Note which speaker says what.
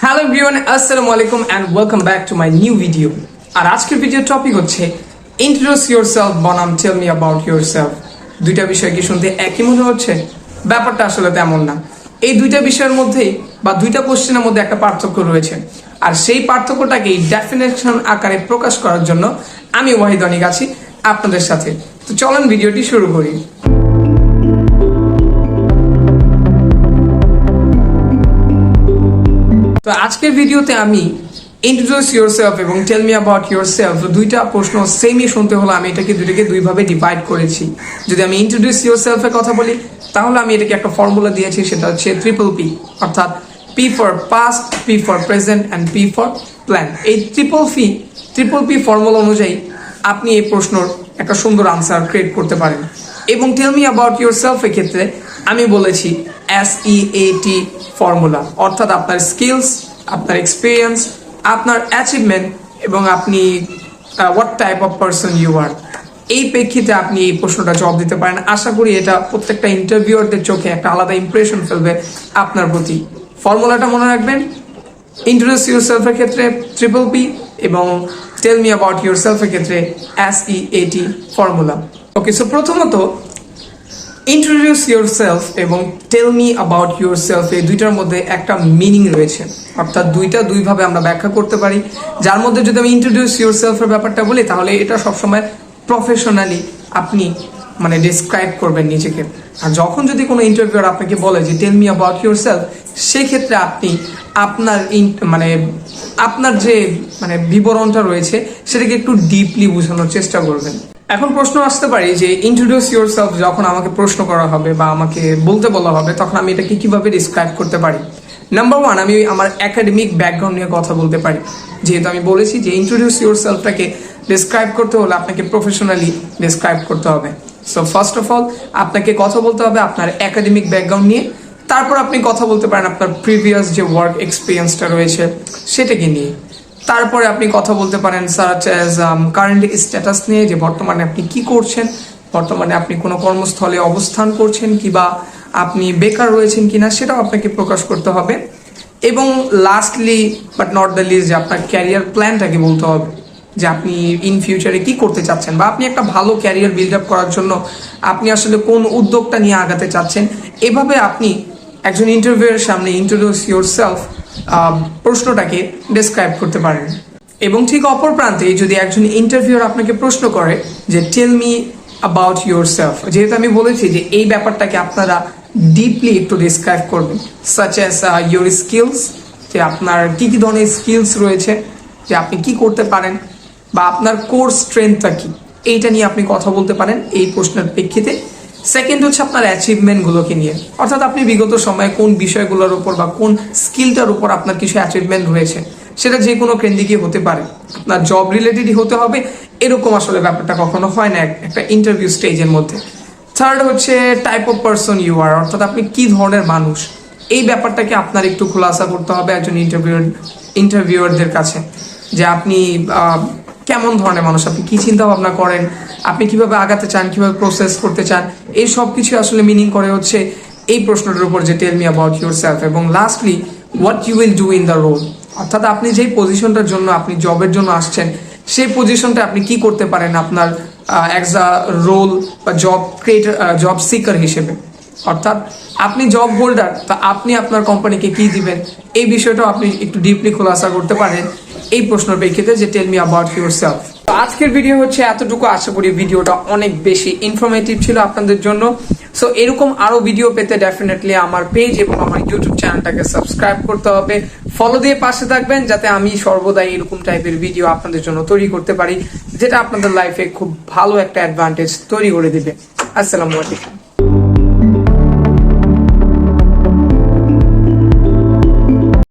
Speaker 1: Hello everyone, আসসালামু আলাইকুম and welcome back to my new video. আর আজকের ভিডিওর টপিক হচ্ছে ইন্ট্রোডিউস ইয়োরসেলফ বনাম টেল মি অ্যাবাউট ইয়োরসেলফ। দুইটা বিষয় কি শুনতে একই মনে হচ্ছে? ব্যাপারটা আসলে তেমন না। এই দুইটা বিষয়ের মধ্যেই বা দুইটা কোশ্চেনের মধ্যে একটা পার্থক্য রয়েছে, আর সেই পার্থক্যটাকে ডেফিনেশন আকারে প্রকাশ করার জন্য আমি ওয়াহিদ অনিক আছি আপনাদের সাথে। তো চলেন ভিডিওটি শুরু করি। তো আজকের ভিডিওতে আমি ইন্ট্রোডিউস ইয়োরসেলফ এবং টেল মি অ্যাবাউট ইয়োরসেলফ দুইটা প্রশ্ন সেমই শুনতে হলো আমি এটাকে দুইভাবে ডিভাইড করেছি। যদি আমি ইন্ট্রোডিউস ইয়োরসেলফের কথা বলি তাহলে আমি এটাকে একটা ফর্মুলা দিয়েছি, সেটা হচ্ছে ট্রিপল পি, অর্থাৎ P for past, P for present and P for plan. এই ট্রিপল পি ফর্মুলা অনুযায়ী আপনি এই প্রশ্নের একটা সুন্দর আনসার ক্রিয়েট করতে পারেন। এবং টেল মি অ্যাবাউট ইয়োরসেলফ এর ক্ষেত্রে আমি বলেছি SEAT ফর্মুলা, অর্থাৎ আপনার স্কিলস, আপনার এক্সপিরিয়েন্স, আপনার অ্যাচিভমেন্ট এবং আপনি what type of person you are. এই প্রেক্ষিতে আপনি এই প্রশ্নটা জবাব দিতে পারেন। আশা করি এটা প্রত্যেকটা ইন্টারভিউয়ারদের চোখে একটা আলাদা ইমপ্রেশন ফেলবে আপনার প্রতি। ফর্মুলাটা মনে রাখবেন, ইন্ট্রোডিউস ইয়োরসেলফের ক্ষেত্রে ট্রিপল পি এবং টেল মি অ্যাবাউট ইয়োরসেলফের ক্ষেত্রে SEAT ফর্মুলা। ওকে, সো প্রথমত ইন্ট্রোডিউস ইয়োরসেলফ এবং টেল মি অ্যাবাউট ইয়োরসেলফ এই দুইটার মধ্যে একটা মিনিং রয়েছে, অর্থাৎ দুইভাবে আমরা ব্যাখ্যা করতে পারি। যার মধ্যে যদি আমি ইন্ট্রোডিউস ইয়োরসেলফের ব্যাপারটা বলি তাহলে এটা সবসময় প্রফেশনালি আপনি ডিসক্রাইব করবেন নিজেকে। আর যখন যদি কোনো ইন্টারভিউয়ার আপনাকে বলে যে টেল মি অ্যাবাউট ইয়োরসেলফ, সেক্ষেত্রে আপনি আপনার যে বিবরণটা রয়েছে সেটাকে একটু ডিপলি বোঝানোর চেষ্টা করবেন। এখন প্রশ্ন আসতে পারে যে ইন্ট্রোডিউস ইয়োরসেলফ যখন আমাকে প্রশ্ন করা হবে বা আমাকে বলতে বলা হবে তখন আমি এটাকে কিভাবে ডিসক্রাইব করতে পারি? নাম্বার ওয়ান, আমি আমার একাডেমিক ব্যাকগ্রাউন্ড নিয়ে কথা বলতে পারি। যেহেতু আমি বলেছি যে ইন্ট্রোডিউস ইয়োরসেলফটাকে ডিসক্রাইব করতে হলে আপনাকে প্রফেশনালি ডিসক্রাইব করতে হবে। সো ফার্স্ট অফ অল আপনাকে কথা বলতে হবে আপনার একাডেমিক ব্যাকগ্রাউন্ড নিয়ে। তারপর আপনি কথা বলতে পারেন আপনার প্রিভিয়াস যে ওয়ার্ক এক্সপিরিয়েন্সটা রয়েছে সেটাকে নিয়ে। তারপরে আপনি কথা বলতে পারেন সাচ অ্যাজ কারেন্ট স্ট্যাটাস নিয়ে, যে বর্তমানে আপনি কি করছেন, বর্তমানে আপনি কোনো কর্মস্থলে অবস্থান করছেন কিংবা আপনি বেকার রয়েছেন কিনা সেটাও আপনাকে প্রকাশ করতে হবে। এবং lastly but not the least, যে আপনার ক্যারিয়ার প্ল্যানটাকে বলতে হবে, যে আপনি ইন ফিউচারে কি করতে চাচ্ছেন বা আপনি একটা ভালো ক্যারিয়ার বিল্ড আপ করার জন্য আপনি আসলে কোন উদ্যোগটা নিয়ে আগাতে চাচ্ছেন। এভাবে আপনি একজন ইন্টারভিউয়ের সামনে ইন্ট্রোডিউস ইয়োরসেলফ প্রশ্নটাকে ডেসক্রাইব করতে পারেন। এবং ঠিক অপর প্রান্তে যদি একজন ইন্টারভিউয়ার আপনাকে প্রশ্ন করে যে টেল মি অ্যাবাউট ইয়োরসেলফ, যেহেতু আমি বলেছি যে এই ব্যাপারটাকে আপনারা ডিপলি একটু ডিসক্রাইব করবেন, সাচ অ্যাজ ইয়োর স্কিলস, যে আপনার কি কি ধরনের স্কিলস রয়েছে, যে আপনি কি করতে পারেন বা আপনার কোর স্ট্রেংথটা কি, এইটা নিয়ে আপনি কথা বলতে পারেন এই প্রশ্নের প্রেক্ষিতে। সেকেন্ড হচ্ছে আপনার অ্যাচিভমেন্টগুলোকে নিয়ে, অর্থাৎ আপনি বিগত সময়ে কোন বিষয়গুলোর উপর বা কোন স্কিলটার উপর আপনার কিছু অ্যাচিভমেন্ট রয়েছে, সেটা যে কোনো কেন্দ্রিকই হতে পারে, আপনার জব রিলেটেডই হতে হবে, এরকম আসলে ব্যাপারটা কখনো হয় না একটা ইন্টারভিউ স্টেজের মধ্যে। থার্ড হচ্ছে type of person you are, অর্থাৎ আপনি কি ধরনের মানুষ, এই ব্যাপারটাকে আপনার একটু খোলাসা করতে হবে একজন ইন্টারভিউয়ারদের কাছে, যে আপনি কেমন ধরনের মানুষ, আপনি কি চিন্তা ভাবনা করেন, আপনি কিভাবে আগাতে চান, কিভাবে প্রসেস করতে চান, এই সব কিছু আসলে মিনিং করে হচ্ছে এই প্রশ্নটার উপর যে টেল মি অ্যাবাউট ইয়োরসেলফ। এবং lastly what you will do in the role, অর্থাৎ আপনি যেই পজিশনটার জন্য আপনি জবের জন্য আসছেন সেই পজিশনটা আপনি কি করতে পারেন আপনার অ্যাজ আ রোল বা জব সিকার হিসেবে, অর্থাৎ আপনি জব হোল্ডার, তা আপনি আপনার কোম্পানিকে কি দিবেন, এই বিষয়টাও আপনি একটু ডিপলি খোলাসা করতে পারেন এই প্রশ্নের প্রেক্ষিতে যে টেল মি অ্যাবাউট ইয়োরসেলফ। আজকের ভিডিও হচ্ছে এতটুকু। আশা করি ভিডিওটা অনেক বেশি ইনফরমেটিভ ছিল আপনাদের জন্য। সো এরকম আরো ভিডিও পেতে ডেফিনেটলি আমার পেজ এবং আমার ইউটিউব চ্যানেলটাকে সাবস্ক্রাইব করতে হবে, ফলো দিয়ে পাশে থাকবেন, যাতে আমি সর্বদাই এরকম টাইপের ভিডিও আপনাদের জন্য তৈরি করতে পারি, যেটা আপনাদের লাইফে খুব ভালো একটা অ্যাডভান্টেজ তৈরি করে দিবে। আসসালামু আলাইকুম।